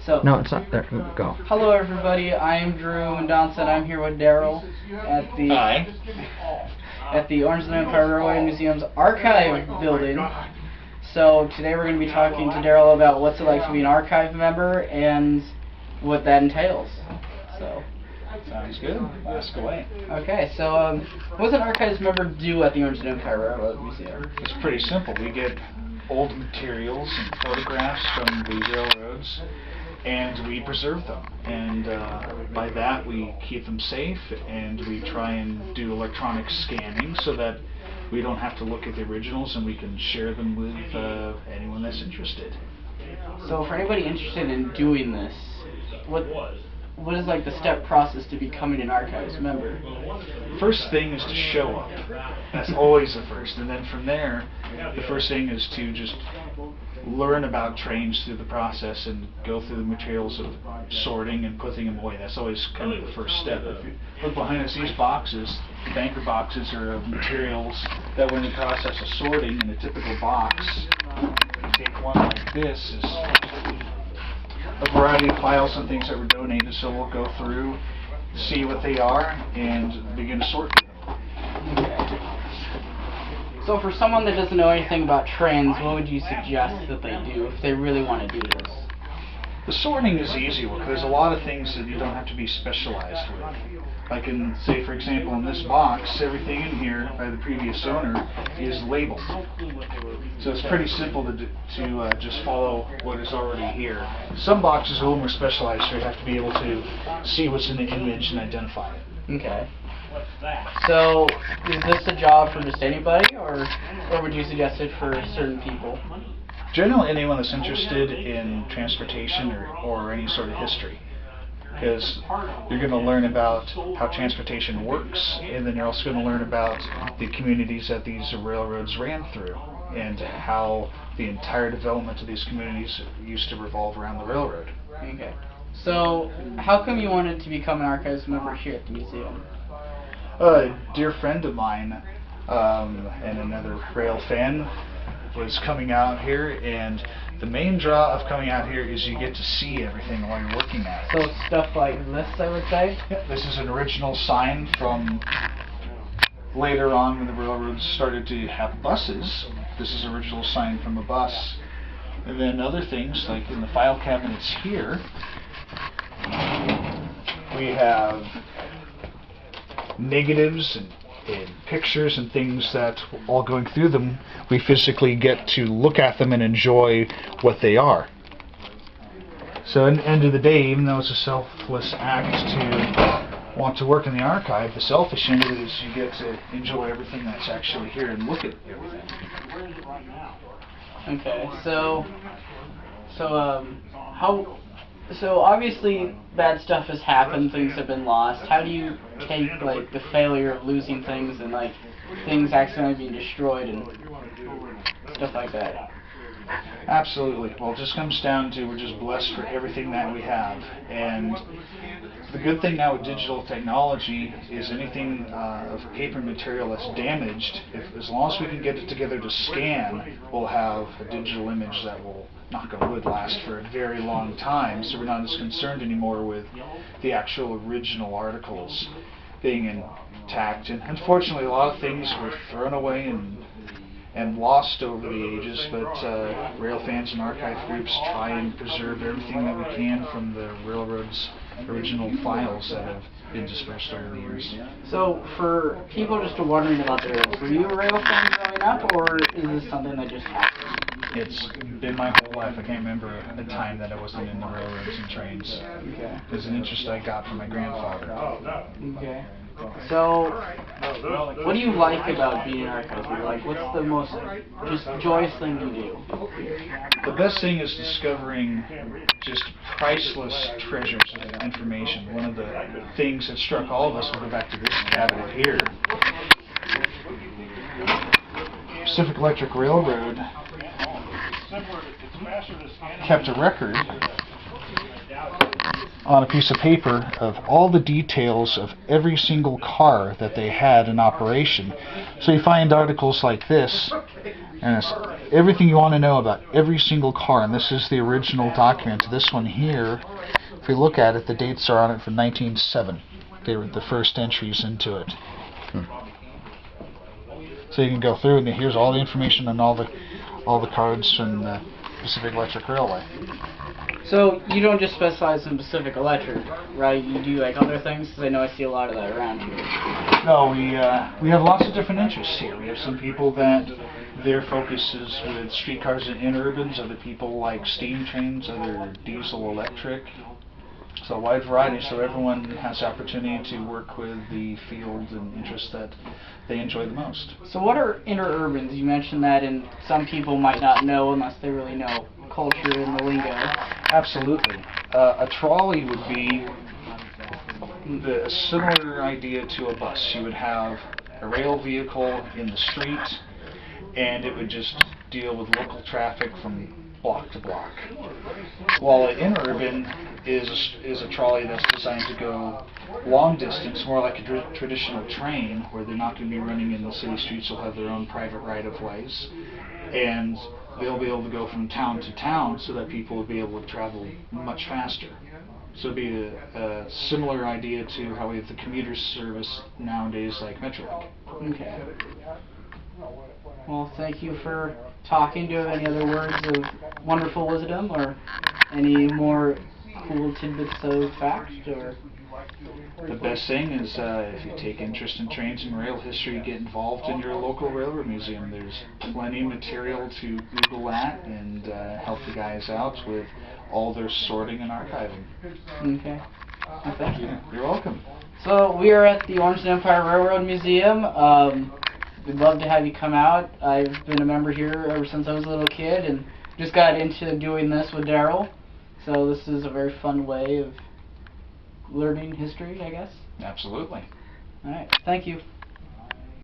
So, No, it's not there. Go. hello everybody, I'm Drew Mendonça and I'm here with Daryl at the Hi. at the Orange and Empire Railway Museum's archive building. So today we're going to be talking to Daryl about what's it like to be an archive member and what that entails. So. Sounds good. Ask away. Okay, so what does an archives member do at the Orange and Empire Railroad Museum? It's pretty simple. We get old materials and photographs from the railroads, and we preserve them. And by that, we keep them safe, and we try and do electronic scanning so that we don't have to look at the originals, and we can share them with anyone that's interested. So for anybody interested in doing this, what is like the step process to becoming an archives member? First thing is to show up. That's always the first. And then from there, the first thing is to just learn about trains through the process and go through the materials of sorting and putting them away. That's always kind of the first step. If you look behind us, these boxes, the banker boxes, are of materials that were in the process of sorting in a typical box. You take one like this, is a variety of files and things that were donated, so we'll go through, see what they are, and begin to sort through them. Okay. So for someone that doesn't know anything about trains, what would you suggest that they do if they really want to do this? The sorting is the easy work. There's a lot of things that you don't have to be specialized with. Like in, say for example, in this box, everything in here by the previous owner is labeled. So it's pretty simple to just follow what is already here. Some boxes are a little more specialized, so you have to be able to see what's in the image and identify it. Okay. So is this a job for just anybody, or would you suggest it for certain people? Generally, anyone that's interested in transportation or any sort of history. Because you're going to learn about how transportation works, and then you're also going to learn about the communities that these railroads ran through, and how the entire development of these communities used to revolve around the railroad. Okay. So, how come you wanted to become an archives member here at the museum? A dear friend of mine and another rail fan was coming out here, and the main draw of coming out here is you get to see everything while you're working at it. So stuff like this, I would say? Yep, this is an original sign from later on when the railroads started to have buses. This is an original sign from a bus. And then other things, like in the file cabinets here, we have negatives and pictures and things that, all going through them, we physically get to look at them and enjoy what they are. So at the end of the day, even though it's a selfless act to want to work in the archive, the selfish end of it is you get to enjoy everything that's actually here and look at everything. Okay, so obviously bad stuff has happened, things have been lost. How do you take like the failure of losing things and like things accidentally being destroyed and stuff like that? Absolutely. Well, it just comes down to we're just blessed for everything that we have. And the good thing now with digital technology is anything of paper material that's damaged, as long as we can get it together to scan, we'll have a digital image that will, knock on wood, last for a very long time. So we're not as concerned anymore with the actual original articles being intact. And unfortunately, a lot of things were thrown away and lost over the ages, but rail fans and archive groups try and preserve everything that we can from the railroad's original files that have been dispersed over the years. So for people just wondering about the rails, were you a rail fan growing up, or is this something that just happened? It's been my whole life. I can't remember a time that I wasn't in the railroads and trains. Okay. It's an interest I got from my grandfather. Okay. So, what do you like about being an archives member? Like, what's the most just joyous thing you do? The best thing is discovering just priceless treasures of information. One of the things that struck all of us, we'll go back to this cabinet here. Pacific Electric Railroad kept a record on a piece of paper of all the details of every single car that they had in operation. So you find articles like this, and everything you want to know about every single car, and this is the original document. This one here, if we look at it, the dates are on it from 1907. They were the first entries into it. So you can go through, and here's all the information on all the cards from the Pacific Electric Railway. So you don't just specialize in Pacific Electric, right? You do like other things? Because I know I see a lot of that around here. No, we have lots of different interests here. We have some people that their focus is with streetcars and interurbans. Other people like steam trains, other diesel, electric. So a wide variety, so everyone has the opportunity to work with the field and interests that they enjoy the most. So what are interurbans? You mentioned that, and some people might not know unless they really know culture and the lingo. Absolutely. A trolley would be a similar idea to a bus. You would have a rail vehicle in the street, and it would just deal with local traffic from block to block. While an interurban is a trolley that's designed to go long distance, more like a traditional train, where they're not going to be running in the city streets. They'll have their own private right-of-ways, and they'll be able to go from town to town so that people will be able to travel much faster. So it'd be a similar idea to how we have the commuter service nowadays, like Metrolink. Okay. Well, thank you for talking. Do you have any other words of wonderful wisdom, or any more cool tidbits of fact, or? The best thing is if you take interest in trains and rail history, get involved in your local railroad museum. There's plenty of material to Google at and help the guys out with all their sorting and archiving. Okay. Well, thank you. You're welcome. So we are at the Orange and Empire Railroad Museum. We'd love to have you come out. I've been a member here ever since I was a little kid, and just got into doing this with Daryl. So this is a very fun way of learning history, I guess. Absolutely. All right. Thank you.